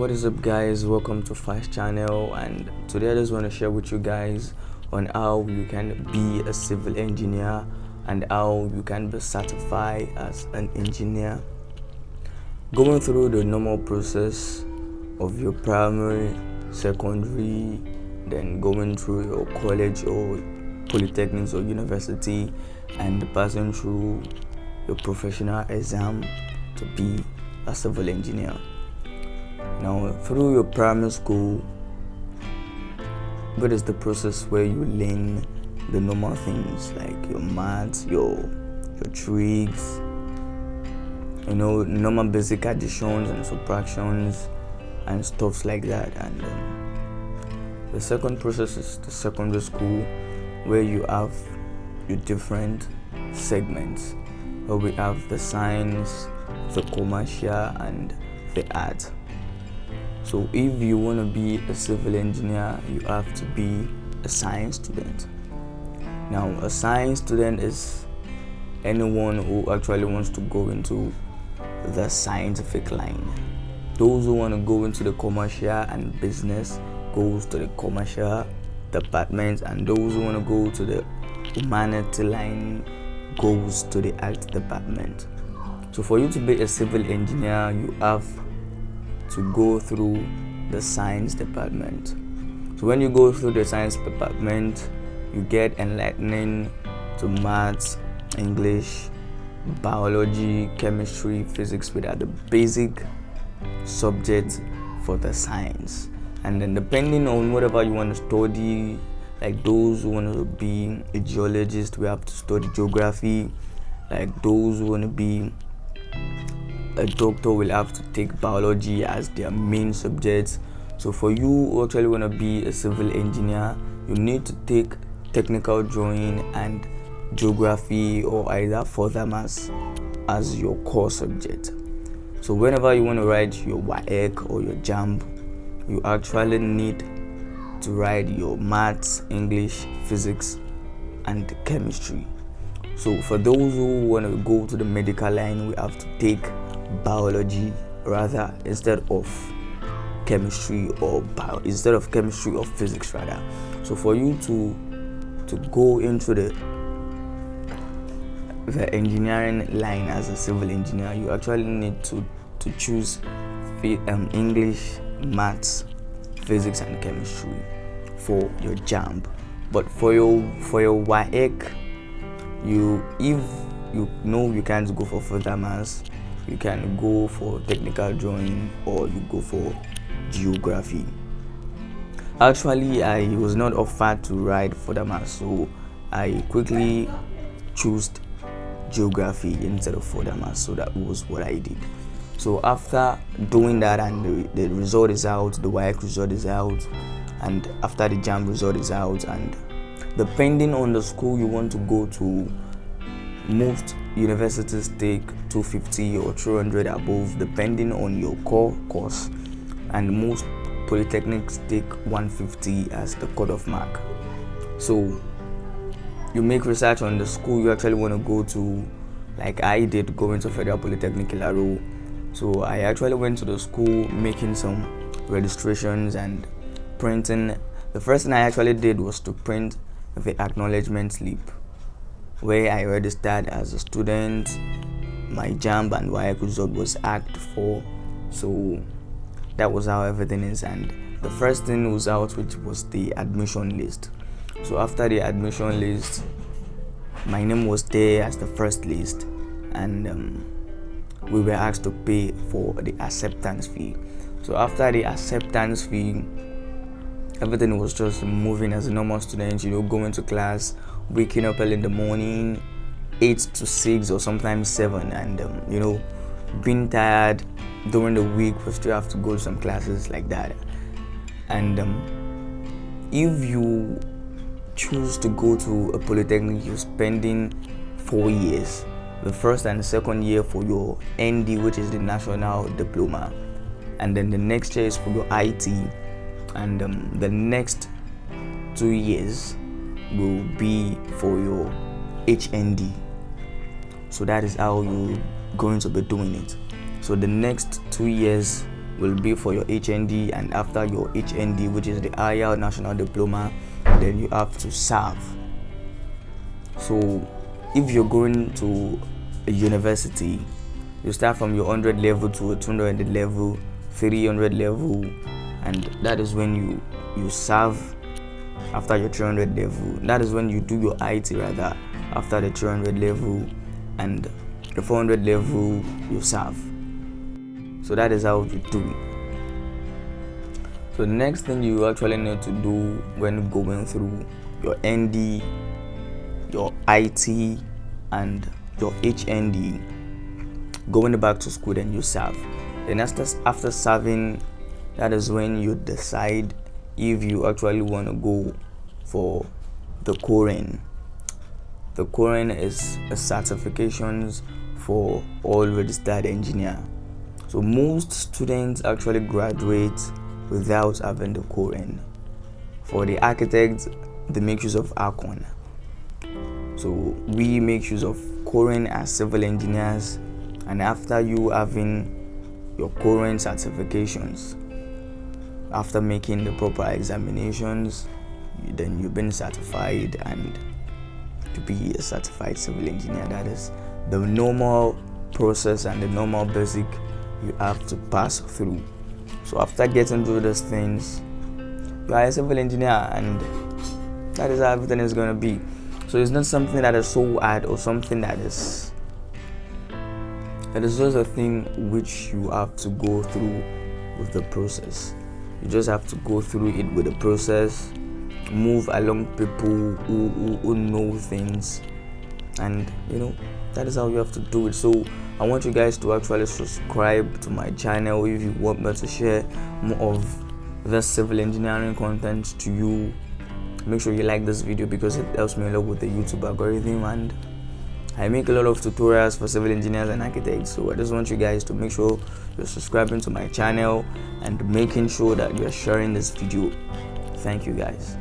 What is up, guys? Welcome to Fast Channel, and today I just want to share with you guys on how you can be a civil engineer and how you can be certified as an engineer. Going through the normal process of your primary, secondary, then going through your college or polytechnics or university, and passing through your professional exam to be a civil engineer. Now, through your primary school, what is the process where you learn the normal things like your maths, your tricks, normal basic additions and subtractions and stuffs like that. And the second process is the secondary school, where you have your different segments, where we have the science, the commercial, and the art. So if you want to be a civil engineer, you have to be a science student. Now, a science student is anyone who actually wants to go into the scientific line. Those who want to go into the commercial and business goes to the commercial department, and those who want to go to the humanity line goes to the art department. So for you to be a civil engineer, you have to go through the science department. So when you go through the science department, you get enlightening to maths, English, biology, chemistry, physics, which are the basic subjects for the science. And then depending on whatever you want to study, like those who want to be a geologist, we have to study geography. Like those who want to be a doctor will have to take biology as their main subject. So for you who actually want to be a civil engineer, you need to take technical drawing and geography, or either further maths as your core subject. So whenever you want to write your WAEC or your JAMB, you actually need to write your maths, English, physics, and chemistry. So for those who want to go to the medical line, we have to take biology rather instead of chemistry or physics rather. So for you to go into the engineering line as a civil engineer, you actually need to choose English, maths, physics, and chemistry for your JAMB. But for your WAEC, if you can't go for further maths, you can go for technical drawing or you go for geography. Actually, I was not offered to write further maths, so I quickly chose geography instead of further maths. So that was what I did. So after doing that, and the result is out, the WAEC result is out, and after the JAMB result is out, and depending on the school you want to go to, most universities take 250 or 300 above, depending on your core course, and most polytechnics take 150 as the cutoff mark. So you make research on the school you actually want to go to, like I did, going to Federal Polytechnic Ilaro. So I actually went to the school, making some registrations and printing. The first thing I actually did was to print the acknowledgement slip, where I registered as a student. My JAMB and WAEC result was asked for. So that was how everything is. And the first thing was out, which was the admission list. So after the admission list, my name was there as the first list, and we were asked to pay for the acceptance fee. So after the acceptance fee, everything was just moving as a normal student, going to class, waking up early in the morning, 8 to 6 or sometimes 7, and being tired during the week, we still have to go to some classes like that. And if you choose to go to a polytechnic, you're spending 4 years, the first and the second year for your ND, which is the national diploma, and then the next year is for your IT, and the next 2 years will be for your HND. So that is how you're going to be doing it. So the next 2 years will be for your HND, and after your HND, which is the higher national diploma, then you have to serve. So if you're going to a university, you start from your 100 level to a 200 level, 300 level, and that is when you serve after your 300 level. That is when you do your IT rather after the 300 level, and the 400 level you serve. So that is how you do it. So the next thing you actually need to do when going through your ND, your IT, and your HND, going back to school, then you serve. Then after serving, that is when you decide if you actually want to go for the COREN. The COREN is a certifications for all registered engineer. So most students actually graduate without having the COREN. For the architects, they make use of ARCON. So we make use of COREN as civil engineers, and after you having your COREN certifications, after making the proper examinations, then you've been certified, and to be a certified civil engineer, that is the normal process and the normal basic you have to pass through. So after getting through those things, you are a civil engineer, and that is how everything is going to be. So it's not something that is so hard or something that is just a thing which you have to go through with the process. You just have to go through it with the process, move along people who know things, and that is how you have to do it. So I want you guys to actually subscribe to my channel if you want me to share more of the civil engineering content to you. Make sure you like this video because it helps me a lot with the YouTube algorithm, and I make a lot of tutorials for civil engineers and architects. So I just want you guys to make sure you're subscribing to my channel and making sure that you're sharing this video. Thank you guys.